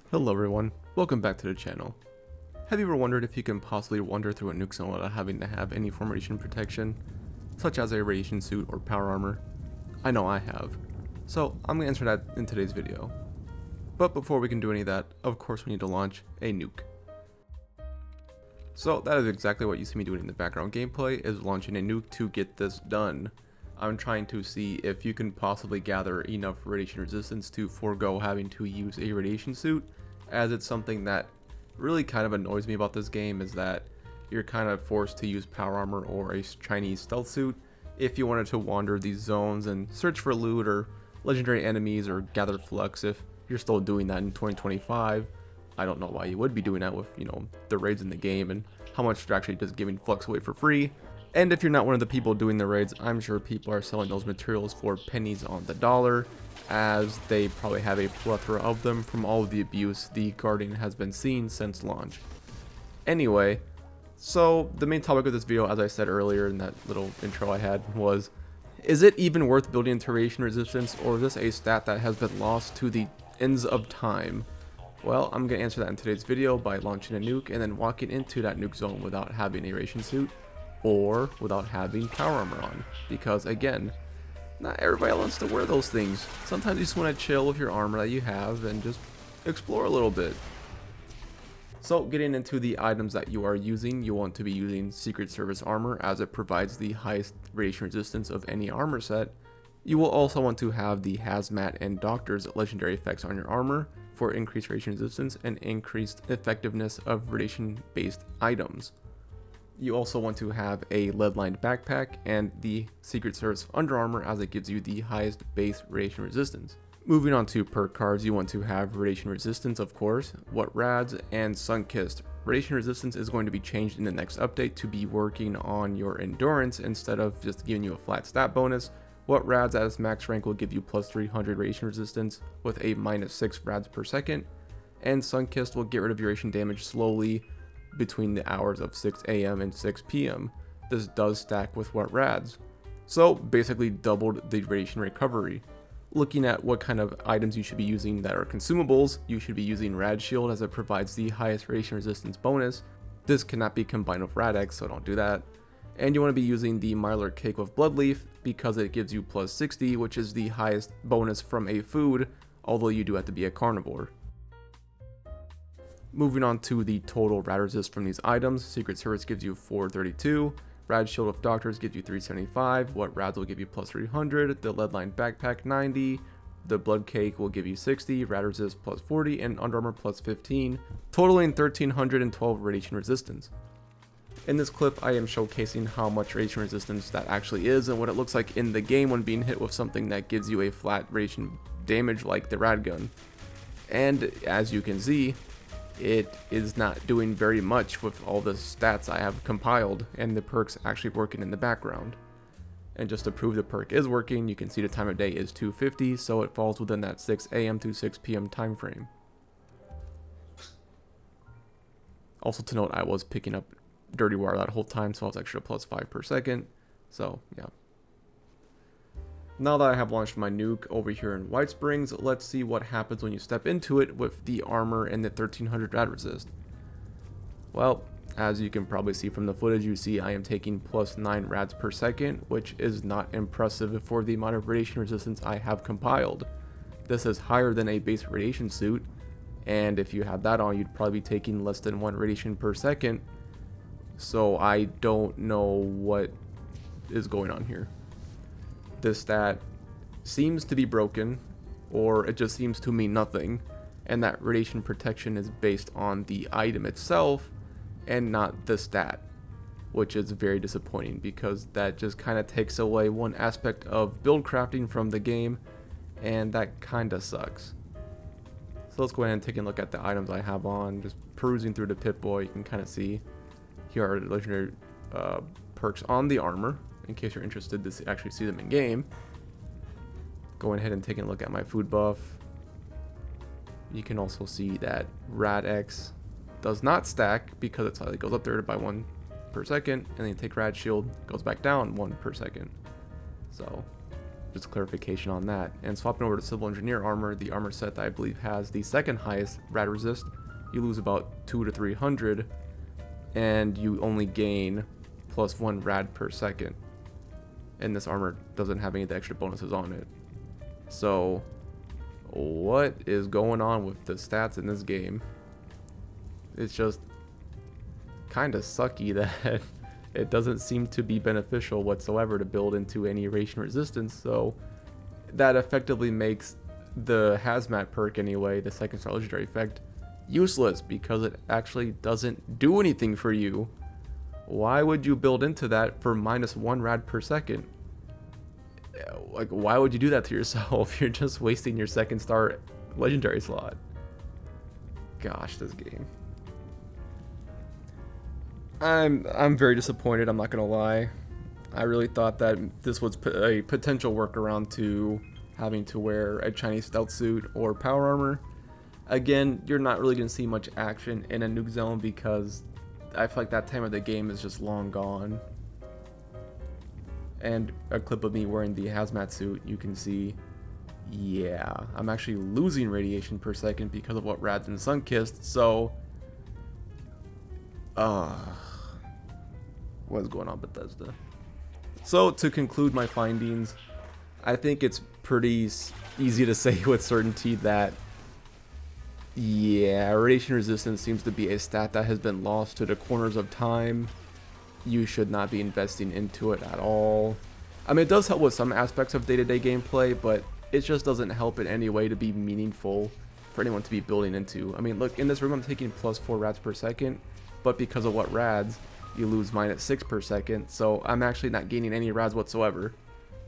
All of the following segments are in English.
Hello everyone, welcome back to the channel. Have you ever wondered if you can possibly wander through a nuke zone without having to have any form of radiation protection, such as a radiation suit or power armor? I know I have. So I'm going to answer that in today's video. But before we can do any of that, of course we need to launch a nuke. So that is exactly what you see me doing in the background gameplay, is launching a nuke to get this done. I'm trying to see if you can possibly gather enough radiation resistance to forego having to use a radiation suit, as it's something that really kind of annoys me about this game, is that you're kind of forced to use power armor or a Chinese stealth suit if you wanted to wander these zones and search for loot or legendary enemies or gather flux. If you're still doing that in 2025, I don't know why you would be doing that with, the raids in the game and how much they're actually just giving flux away for free. And if you're not one of the people doing the raids, I'm sure people are selling those materials for pennies on the dollar, as they probably have a plethora of them from all of the abuse the Guardian has been seeing since launch. Anyway, so the main topic of this video, as I said earlier in that little intro I had, was, is it even worth building into radiation resistance, or is this a stat that has been lost to the ends of time? Well, I'm going to answer that in today's video by launching a nuke and then walking into that nuke zone without having a radiation suit or without having power armor on, because again, not everybody wants to wear those things. Sometimes you just want to chill with your armor that you have and just explore a little bit. So getting into the items that you are using, you want to be using Secret Service armor, as it provides the highest radiation resistance of any armor set. You will also want to have the Hazmat and Doctor's legendary effects on your armor for increased radiation resistance and increased effectiveness of radiation based items. You also want to have a lead-lined backpack and the Secret Service Under Armor, as it gives you the highest base radiation resistance. Moving on to perk cards, you want to have Radiation Resistance, of course, What Rads, and Sunkissed. Radiation Resistance is going to be changed in the next update to be working on your endurance instead of just giving you a flat stat bonus. What Rads at its max rank will give you plus 300 radiation resistance with a minus 6 rads per second, and Sunkissed will get rid of your radiation damage slowly between the hours of 6 AM and 6 PM. This does stack with What Rads, so basically doubled the radiation recovery. Looking at what kind of items you should be using that are consumables, you should be using Rad Shield, as it provides the highest radiation resistance bonus. This cannot be combined with Rad-X, so don't do that. And you want to be using the Mylar Cake with Bloodleaf, because it gives you plus 60, which is the highest bonus from a food, although you do have to be a carnivore. Moving on to the total rad resist from these items, Secret Service gives you 432, Rad Shield with Doctors gives you 375, What Rads will give you plus 300, the Lead-Lined Backpack 90, the Blood Cake will give you 60, Rad Resist plus 40, and Under Armor plus 15, totaling 1312 radiation resistance. In this clip, I am showcasing how much radiation resistance that actually is and what it looks like in the game when being hit with something that gives you a flat radiation damage like the Rad Gun. And as you can see, it is not doing very much with all the stats I have compiled and the perks actually working in the background. And just to prove the perk is working, you can see the time of day is 2:50, so it falls within that 6 AM to 6 PM time frame. Also to note, I was picking up dirty water that whole time, so I was extra plus 5 per second. So yeah. Now that I have launched my nuke over here in White Springs, let's see what happens when you step into it with the armor and the 1300 rad resist. Well, as you can probably see from the footage, you see I am taking plus 9 rads per second, which is not impressive for the amount of radiation resistance I have compiled. This is higher than a base radiation suit, and if you had that on, you'd probably be taking less than 1 radiation per second. So I don't know what is going on here. This stat seems to be broken, or it just seems to mean nothing, and that radiation protection is based on the item itself and not the stat, which is very disappointing, because that just kind of takes away one aspect of build crafting from the game, and that kind of sucks. So let's go ahead and take a look at the items I have on. Just perusing through the Pip-Boy, you can kind of see here are the legendary perks on the armor, in case you're interested to actually see them in game. Going ahead and taking a look at my food buff, you can also see that Rad-X does not stack, because it goes up there by 1 per second, and then you take Rad Shield, goes back down 1 per second. So just clarification on that. And swapping over to Civil Engineer armor, the armor set that I believe has the second highest rad resist, you lose about 200 to 300, and you only gain +1 rad per second. And this armor doesn't have any of the extra bonuses on it. So what is going on with the stats in this game? It's just kind of sucky that it doesn't seem to be beneficial whatsoever to build into any radiation resistance. So that effectively makes the Hazmat perk anyway, the second star legendary effect, useless because it actually doesn't do anything for you. Why would you build into that for -1 rad per second? Like, why would you do that to yourself? You're just wasting your second star legendary slot. Gosh, this game. I'm very disappointed, I'm not gonna lie. I really thought that this was a potential workaround to having to wear a Chinese stealth suit or power armor. Again, you're not really gonna see much action in a Nuke Zone because I feel like that time of the game is just long gone. And a clip of me wearing the Hazmat Suit, you can see, yeah, I'm actually losing radiation per second because of what Rads and Sunkissed, so what's going on, Bethesda? So to conclude my findings, I think it's pretty easy to say with certainty that, yeah, radiation resistance seems to be a stat that has been lost to the corners of time. You should not be investing into it at all. I mean, it does help with some aspects of day-to-day gameplay, but it just doesn't help in any way to be meaningful for anyone to be building into. I mean, look, in this room I'm taking +4 rads per second, but because of what rads, you lose -6 per second, so I'm actually not gaining any rads whatsoever.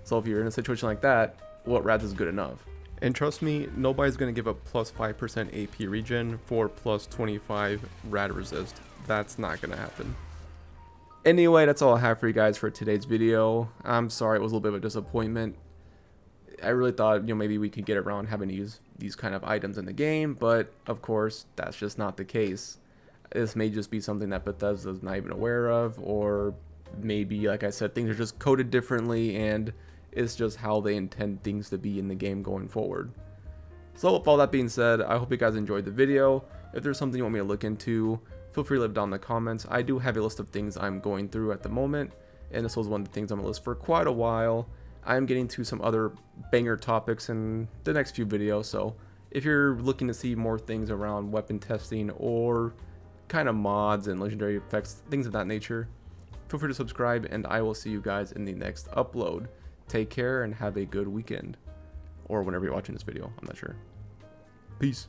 So if you're in a situation like that, what rads is good enough? And trust me, nobody's going to give up +5% AP regen for +25 rad resist. That's not going to happen. Anyway, that's all I have for you guys for today's video. I'm sorry it was a little bit of a disappointment. I really thought, maybe we could get around having to use these kind of items in the game, but of course, that's just not the case. This may just be something that Bethesda's not even aware of, or maybe, like I said, things are just coded differently, and it's just how they intend things to be in the game going forward. So with all that being said, I hope you guys enjoyed the video. If there's something you want me to look into, feel free to leave it down in the comments. I do have a list of things I'm going through at the moment, and this was one of the things on my list for quite a while. I'm getting to some other banger topics in the next few videos, so if you're looking to see more things around weapon testing or kind of mods and legendary effects, things of that nature, feel free to subscribe, and I will see you guys in the next upload. Take care and have a good weekend, or whenever you're watching this video, I'm not sure. Peace.